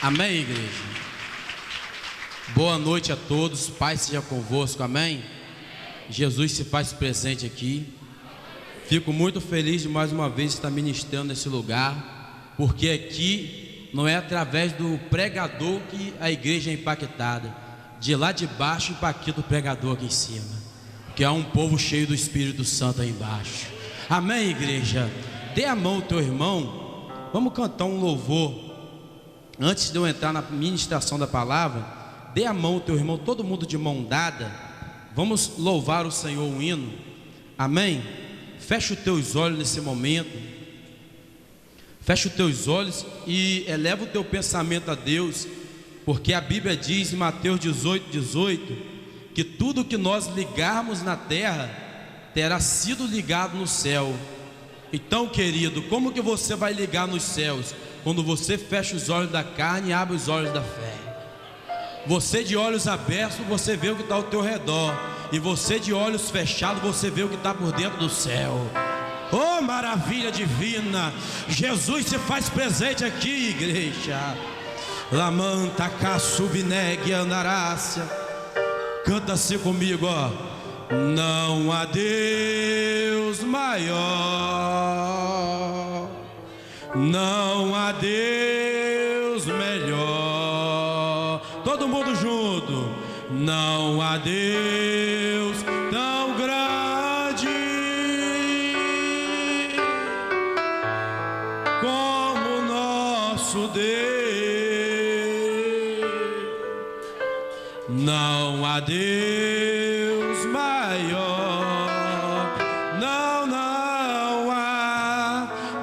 Amém, igreja? Boa noite a todos, Pai seja convosco, amém? Jesus se faz presente aqui. Fico muito feliz de mais uma vez estar ministrando nesse lugar, porque aqui não é através do pregador que a igreja é impactada. De lá de baixo impacta o pregador aqui em cima, porque há um povo cheio do Espírito Santo aí embaixo. Amém, igreja? Dê a mão ao teu irmão. Vamos cantar um louvor. Antes de eu entrar na ministração da palavra, dê a mão ao teu irmão, todo mundo de mão dada. Vamos louvar o Senhor, um hino. Amém? Fecha os teus olhos nesse momento. Fecha os teus olhos e eleva o teu pensamento a Deus, porque a Bíblia diz em Mateus 18, que tudo que nós ligarmos na terra terá sido ligado no céu. Então, querido, como que você vai ligar nos céus? Quando você fecha os olhos da carne e abre os olhos da fé. Você de olhos abertos, você vê o que está ao teu redor, e você de olhos fechados, você vê o que está por dentro do céu. Oh, maravilha divina! Jesus se faz presente aqui, igreja. Lamanta cá subnegue andarácia. Canta assim comigo, ó. Não há Deus maior, não há Deus melhor. Todo mundo junto. Não há Deus tão grande como o nosso Deus. Não há Deus maior.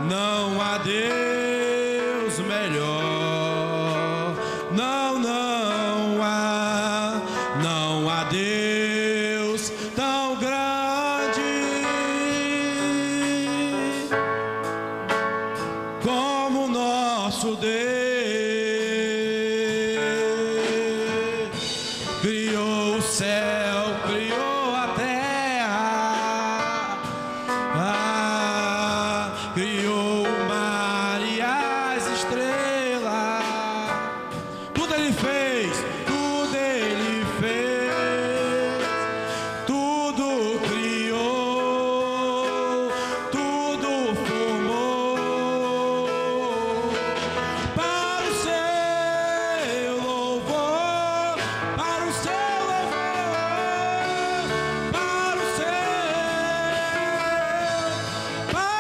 Não há Deus melhor. Não há Deus tão grande como o nosso Deus. Criou o céu, criou a terra, criou o mar e as estrelas. Tudo Ele fez, tudo criou, tudo formou para o seu louvor, para o seu louvor,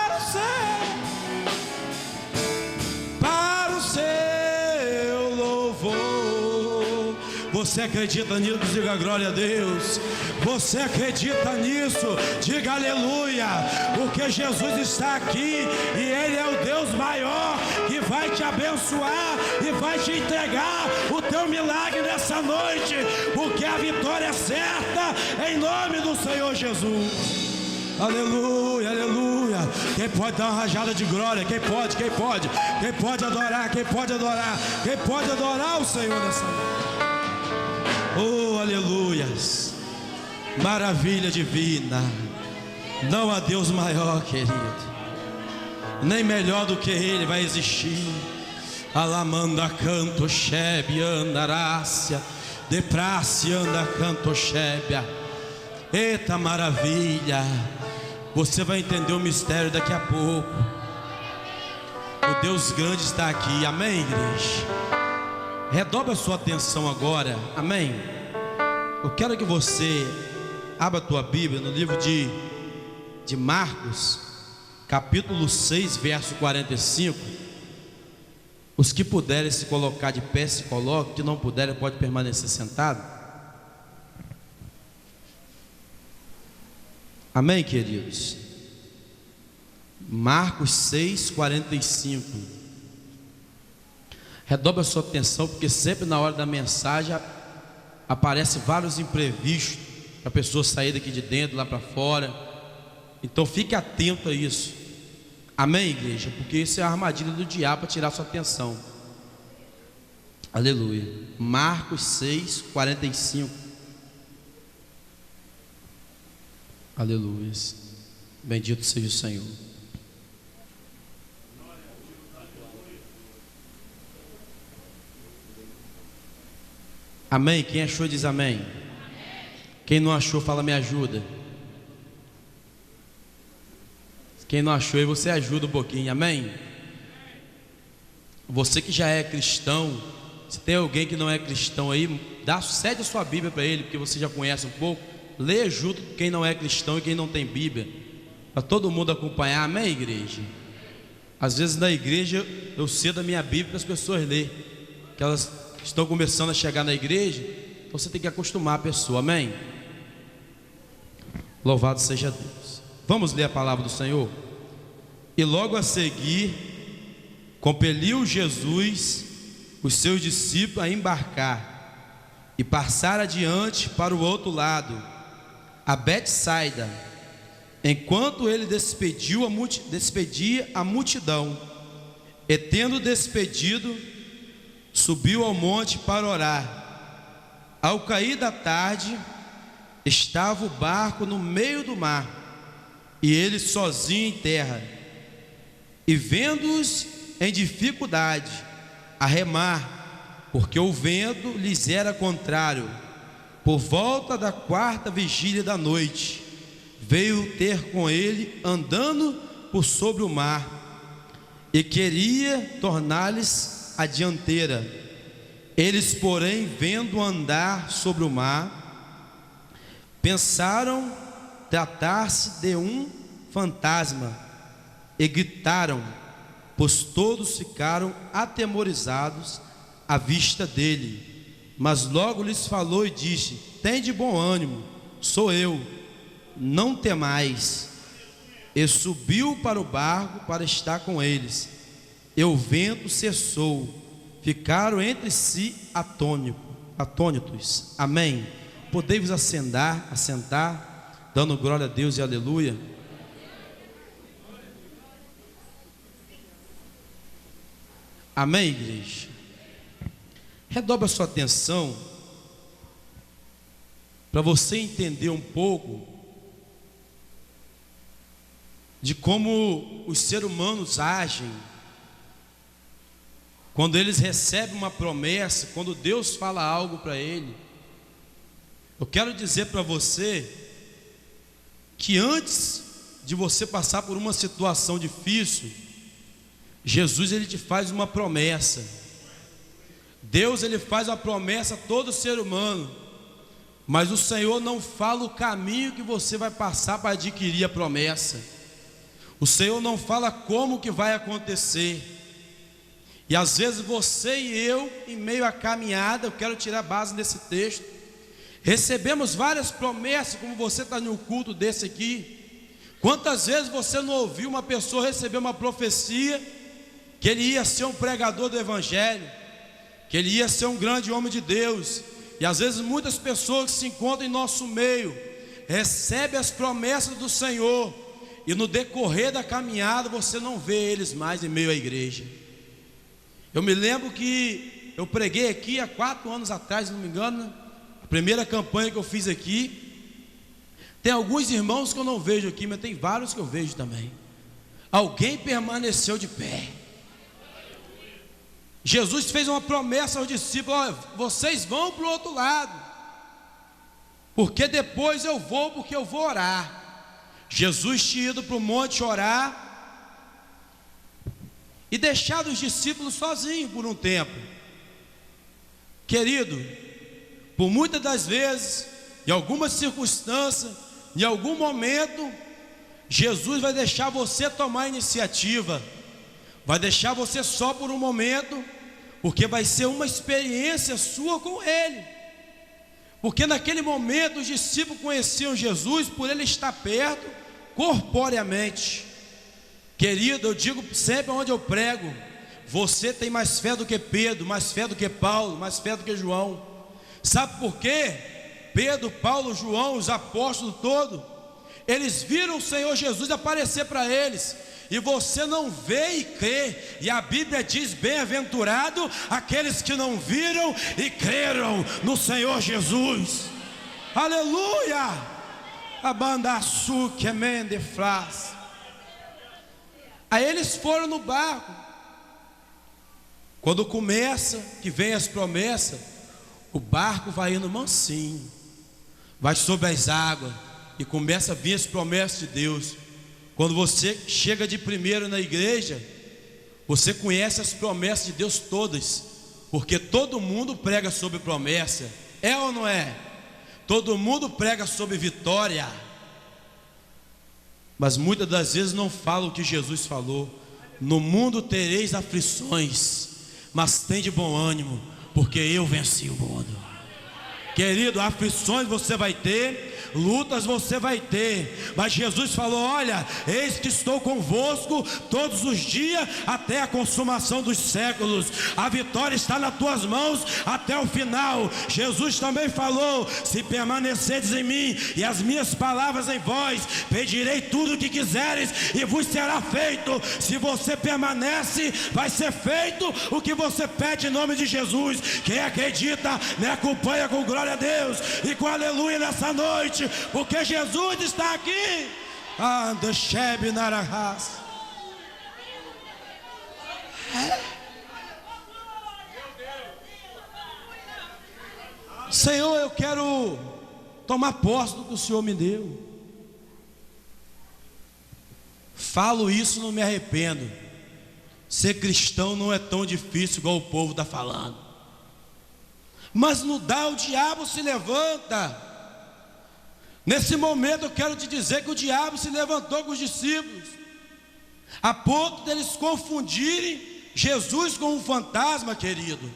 para o seu louvor. Você acredita nisso? Diga glória a Deus. Você acredita nisso? Diga aleluia. Porque Jesus está aqui e Ele é o Deus maior que vai te abençoar e vai te entregar o teu milagre nessa noite, porque a vitória é certa em nome do Senhor Jesus. Aleluia, aleluia. Quem pode dar uma rajada de glória? Quem pode adorar? Quem pode adorar o Senhor nessa noite? Oh, aleluias. Maravilha divina. Não há Deus maior, querido, nem melhor do que Ele vai existir. Alamanda canto shebe andarácia, deprace anda canto shebia. Eita maravilha. Você vai entender o mistério daqui a pouco. O Deus grande está aqui, amém, igreja? Redobra a sua atenção agora, amém? Eu quero que você abra a tua Bíblia no livro de Marcos, capítulo 6, verso 45. Os que puderem se colocar de pé, se coloquem. Que não puderem, pode permanecer sentado. Amém, queridos? Marcos 6, 45. Redobra a sua atenção, porque sempre na hora da mensagem aparecem vários imprevistos para a pessoa sair daqui de dentro, lá para fora. Então fique atento a isso. Amém, igreja? Porque isso é a armadilha do diabo para tirar sua atenção. Aleluia. Marcos 6, 45. Aleluia. Bendito seja o Senhor. Amém? Quem achou diz amém. Quem não achou fala me ajuda. Quem não achou aí você ajuda um pouquinho, amém? Você que já é cristão, se tem alguém que não é cristão aí, cede a sua Bíblia para ele, porque você já conhece um pouco. Leia junto com quem não é cristão e quem não tem Bíblia, para todo mundo acompanhar, amém, igreja? Às vezes na igreja eu cedo a minha Bíblia para as pessoas lerem, que elas estão começando a chegar na igreja, então você tem que acostumar a pessoa, amém? Louvado seja Deus. Vamos ler a palavra do Senhor? E logo a seguir, compeliu Jesus os seus discípulos a embarcar e passar adiante para o outro lado, a Betsaida, enquanto ele despedia a multidão. E tendo despedido, subiu ao monte para orar. Ao cair da tarde, estava o barco no meio do mar, e ele sozinho em terra. E vendo-os em dificuldade a remar, porque o vento lhes era contrário, por volta da 4ª vigília da noite, veio ter com ele andando por sobre o mar, e queria tornar-lhes a dianteira. Eles, porém, vendo andar sobre o mar, pensaram tratar-se de um fantasma, e gritaram, pois todos ficaram atemorizados à vista dele. Mas logo lhes falou e disse: tende bom ânimo, sou eu, não temais. E subiu para o barco para estar com eles. E o vento cessou, ficaram entre si atônitos. Amém. Podei-vos assentar, dando glória a Deus e aleluia. Amém, igreja? Redobra a sua atenção para você entender um pouco de como os seres humanos agem quando eles recebem uma promessa, quando Deus fala algo para ele. Eu quero dizer para você que antes de você passar por uma situação difícil, Jesus ele te faz uma promessa. Deus ele faz uma promessa a todo ser humano, mas o Senhor não fala o caminho que você vai passar para adquirir a promessa. O Senhor não fala como que vai acontecer. E às vezes você e eu, em meio à caminhada, eu quero tirar base desse texto, recebemos várias promessas, como você está no culto desse aqui. Quantas vezes você não ouviu uma pessoa receber uma profecia que ele ia ser um pregador do evangelho, que ele ia ser um grande homem de Deus? E às vezes muitas pessoas que se encontram em nosso meio recebem as promessas do Senhor, e no decorrer da caminhada você não vê eles mais em meio à igreja. Eu me lembro que eu preguei aqui há 4 anos atrás, se não me engano, a primeira campanha que eu fiz aqui. Tem alguns irmãos que eu não vejo aqui, mas tem vários que eu vejo também. Alguém permaneceu de pé. Jesus fez uma promessa aos discípulos: olha, vocês vão para o outro lado, porque depois eu vou, porque eu vou orar. Jesus tinha ido para o monte orar e deixado os discípulos sozinhos por um tempo. Querido, por muitas das vezes, em algumas circunstâncias, em algum momento, Jesus vai deixar você tomar a iniciativa, vai deixar você só por um momento, porque vai ser uma experiência sua com Ele. Porque naquele momento os discípulos conheciam Jesus por Ele estar perto, corporeamente. Querido, eu digo sempre onde eu prego: você tem mais fé do que Pedro, mais fé do que Paulo, mais fé do que João. Sabe por quê? Pedro, Paulo, João, os apóstolos todos, eles viram o Senhor Jesus aparecer para eles, e você não vê e crê. E a Bíblia diz: bem-aventurado aqueles que não viram e creram no Senhor Jesus. Aleluia! A banda açúcar que emende faz. Aí eles foram no barco. Quando começa, que vem as promessas, o barco vai indo mansinho, vai sobre as águas e começa a vir as promessas de Deus. Quando você chega de primeiro na igreja, você conhece as promessas de Deus todas, porque todo mundo prega sobre promessa, é ou não é? Todo mundo prega sobre vitória, mas muitas das vezes não fala o que Jesus falou. No mundo tereis aflições, mas tem de bom ânimo, porque eu venci o mundo. Querido, aflições você vai ter, lutas você vai ter, mas Jesus falou: olha, eis que estou convosco todos os dias até a consumação dos séculos. A vitória está nas tuas mãos até o final. Jesus também falou: se permanecerdes em mim e as minhas palavras em vós, pedirei tudo o que quiseres e vos será feito. Se você permanece, vai ser feito o que você pede em nome de Jesus. Quem acredita, me acompanha com glória a Deus e com aleluia nessa noite, porque Jesus está aqui. Senhor, eu quero tomar posse do que o Senhor me deu. Falo isso, não me arrependo. Ser cristão não é tão difícil igual o povo está falando. Mas no dar o diabo se levanta. Nesse momento eu quero te dizer que o diabo se levantou com os discípulos, a ponto deles confundirem Jesus com um fantasma, querido.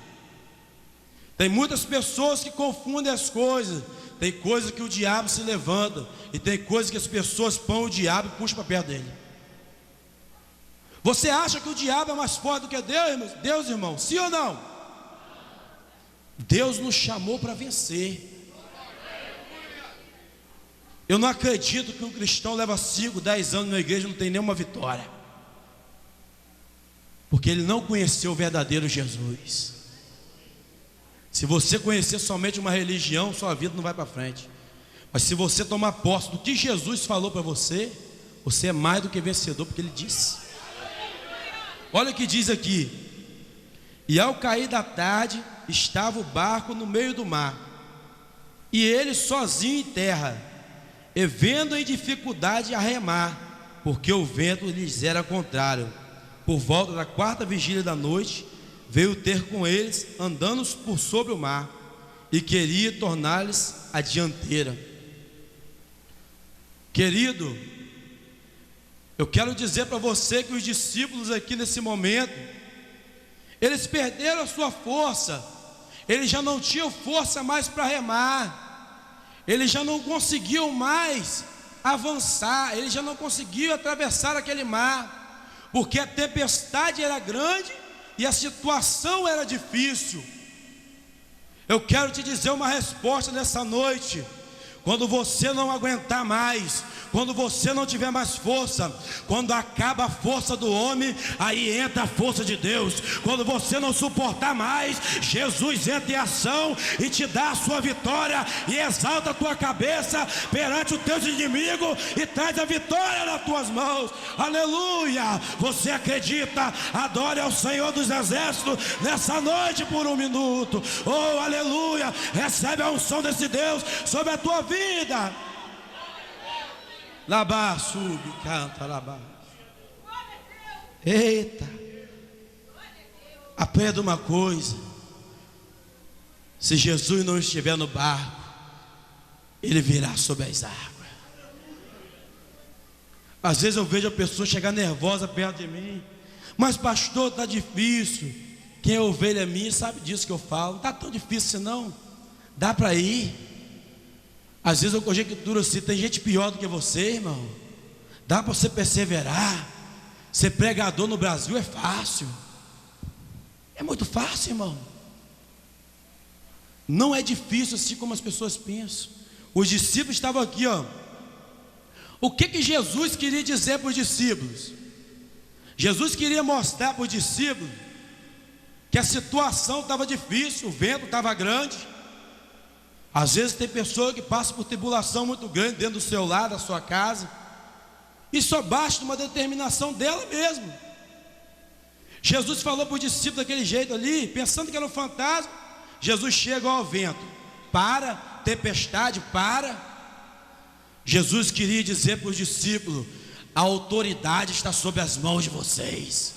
Tem muitas pessoas que confundem as coisas. Tem coisas que o diabo se levanta, e tem coisas que as pessoas põem o diabo e puxam para perto dele. Você acha que o diabo é mais forte do que Deus, irmão? Sim ou não? Deus nos chamou para vencer. Eu não acredito que um cristão leva 5, 10 anos na igreja e não tem nenhuma vitória, porque ele não conheceu o verdadeiro Jesus. Se você conhecer somente uma religião, sua vida não vai para frente. Mas se você tomar posse do que Jesus falou para você, você é mais do que vencedor, porque Ele disse. Olha o que diz aqui: e ao cair da tarde, estava o barco no meio do mar, e ele sozinho em terra, e vendo em dificuldade a remar, porque o vento lhes era contrário. Por volta da 4ª vigília da noite, veio ter com eles, andando por sobre o mar, e queria tornar-lhes a dianteira. Querido, eu quero dizer para você que os discípulos aqui nesse momento, eles perderam a sua força. Eles já não tinham força mais para remar, eles já não conseguiam mais avançar, eles já não conseguiam atravessar aquele mar, porque a tempestade era grande e a situação era difícil. Eu quero te dizer uma resposta nessa noite: quando você não aguentar mais, quando você não tiver mais força, quando acaba a força do homem, aí entra a força de Deus. Quando você não suportar mais, Jesus entra em ação e te dá a sua vitória, e exalta a tua cabeça perante os teus inimigos, e traz a vitória nas tuas mãos. Aleluia! Você acredita? Adore ao Senhor dos Exércitos nessa noite por um minuto. Oh, aleluia! Recebe a unção desse Deus sobre a tua vida. Labá, sube, canta, labá. Eita, aprenda uma coisa: se Jesus não estiver no barco, Ele virá sobre as águas. Às vezes eu vejo a pessoa chegar nervosa perto de mim: mas pastor, está difícil. Quem é ovelha minha sabe disso que eu falo. Não está tão difícil assim não, dá para ir. Às vezes eu conjecturo assim: tem gente pior do que você, irmão. Dá para você perseverar. Ser pregador no Brasil é fácil. É muito fácil, irmão. Não é difícil assim como as pessoas pensam. Os discípulos estavam aqui, ó. O que Jesus queria dizer para os discípulos? Jesus queria mostrar para os discípulos que a situação estava difícil, o vento estava grande. Às vezes tem pessoa que passa por tribulação muito grande dentro do seu lar, da sua casa, e só basta uma determinação dela mesmo. Jesus falou para os discípulos daquele jeito ali, pensando que era um fantasma. Jesus chega ao vento, para, tempestade, para. Jesus queria dizer para os discípulos: a autoridade está sob as mãos de vocês.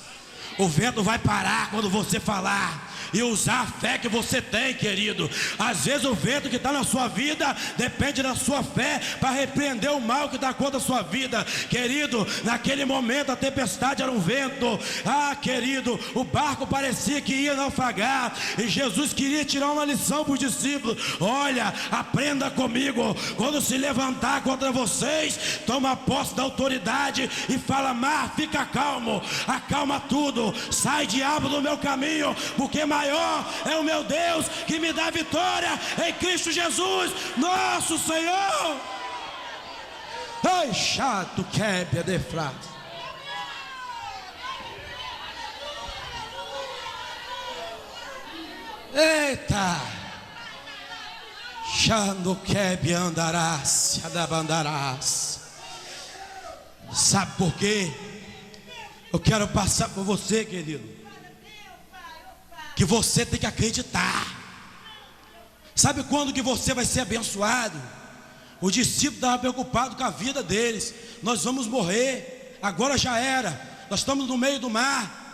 O vento vai parar quando você falar e usar a fé que você tem, querido. Às vezes o vento que está na sua vida depende da sua fé para repreender o mal que está contra a sua vida, querido. Naquele momento a tempestade era um vento, querido, o barco parecia que ia naufragar, e Jesus queria tirar uma lição para os discípulos: olha, aprenda comigo, quando se levantar contra vocês, toma posse da autoridade e fala: mar, fica calmo, acalma tudo, sai, diabo, do meu caminho, porque maior é o meu Deus que me dá vitória em Cristo Jesus, nosso Senhor. Ai, chato, quebra de frase. Eita, chando quebra andarás, adabandarás. Sabe por quê? Eu quero passar por você, querido, que você tem que acreditar. Sabe quando que você vai ser abençoado? O discípulo estava preocupado com a vida deles. Nós vamos morrer, agora já era, nós estamos no meio do mar.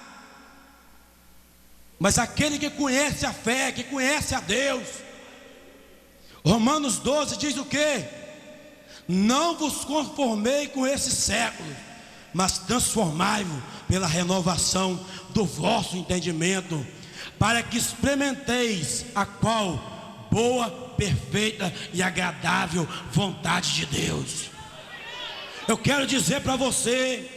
Mas aquele que conhece a fé, que conhece a Deus, Romanos 12 diz o quê? Não vos conformei com esse século, mas transformai-vos pela renovação do vosso entendimento, para que experimenteis a qual boa, perfeita e agradável vontade de Deus. Eu quero dizer para você: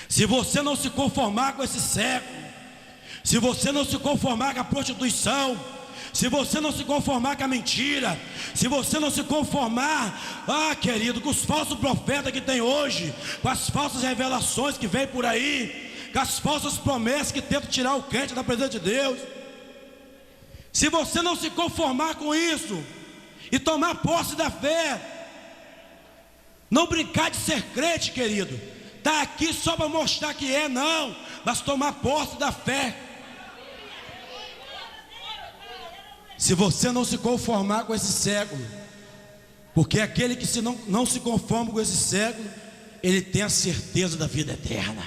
se você não se conformar com esse século, se você não se conformar com a prostituição, se você não se conformar com a mentira, se você não se conformar, querido, com os falsos profetas que tem hoje, com as falsas revelações que vem por aí, com as falsas promessas que tentam tirar o crente da presença de Deus, se você não se conformar com isso e tomar posse da fé, não brincar de ser crente, querido, está aqui só para mostrar que é, não, mas tomar posse da fé. Se você não se conformar com esse século, porque aquele que não se conforma com esse século, ele tem a certeza da vida eterna.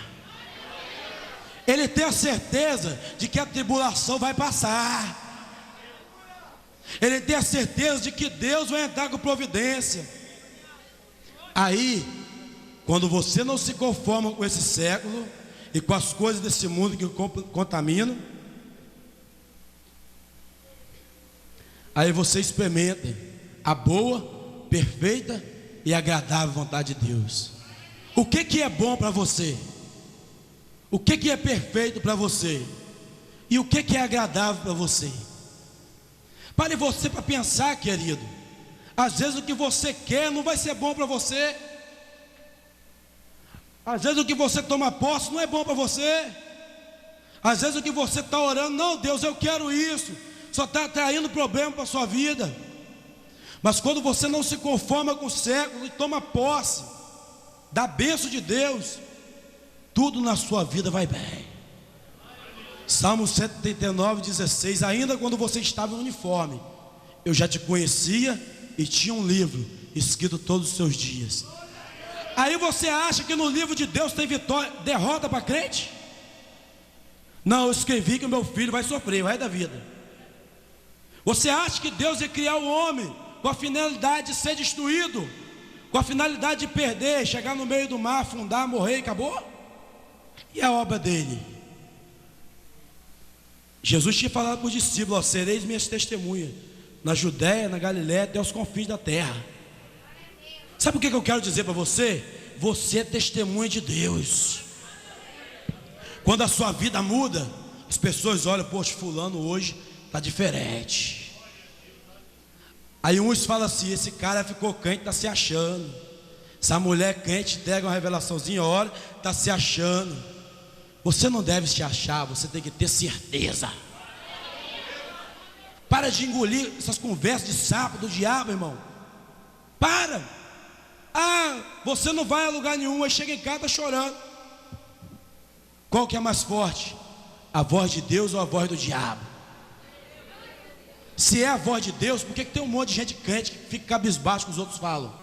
Ele tem a certeza de que a tribulação vai passar. Ele tem a certeza de que Deus vai entrar com providência. Aí, quando você não se conforma com esse século e com as coisas desse mundo que contaminam, aí você experimenta a boa, perfeita e agradável vontade de Deus. O que é bom para você? O que é perfeito para você? E o que é agradável para você? Pare você para pensar, querido. Às vezes o que você quer não vai ser bom para você. Às vezes o que você toma posse não é bom para você. Às vezes o que você está orando: não, Deus, eu quero isso, só está atraindo problema para a sua vida. Mas quando você não se conforma com o século e toma posse da bênção de Deus, tudo na sua vida vai bem. Salmo 139:16: ainda quando você estava em uniforme, eu já te conhecia e tinha um livro escrito todos os seus dias. Aí você acha que no livro de Deus tem vitória, derrota para crente? Não, eu escrevi que o meu filho vai sofrer o resto da vida. Você acha que Deus ia criar o homem com a finalidade de ser destruído, com a finalidade de perder, chegar no meio do mar, afundar, morrer e acabou? E a obra dele? Jesus tinha falado para os discípulos: sereis minhas testemunhas na Judéia, na Galiléia, até os confins da terra. Sabe o que eu quero dizer para você? Você é testemunha de Deus. Quando a sua vida muda, as pessoas olham: poxa, fulano hoje está diferente. Aí uns falam assim: esse cara ficou crente, está se achando. Essa mulher crente entrega uma revelaçãozinha, olha, está se achando. Você não deve se achar, você tem que ter certeza. Para de engolir essas conversas de sapo do diabo, irmão. Para. Você não vai a lugar nenhum, aí chega em casa, está chorando. Qual que é mais forte? A voz de Deus ou a voz do diabo? Se é a voz de Deus, por que tem um monte de gente crente que fica cabisbaixo que os outros falam?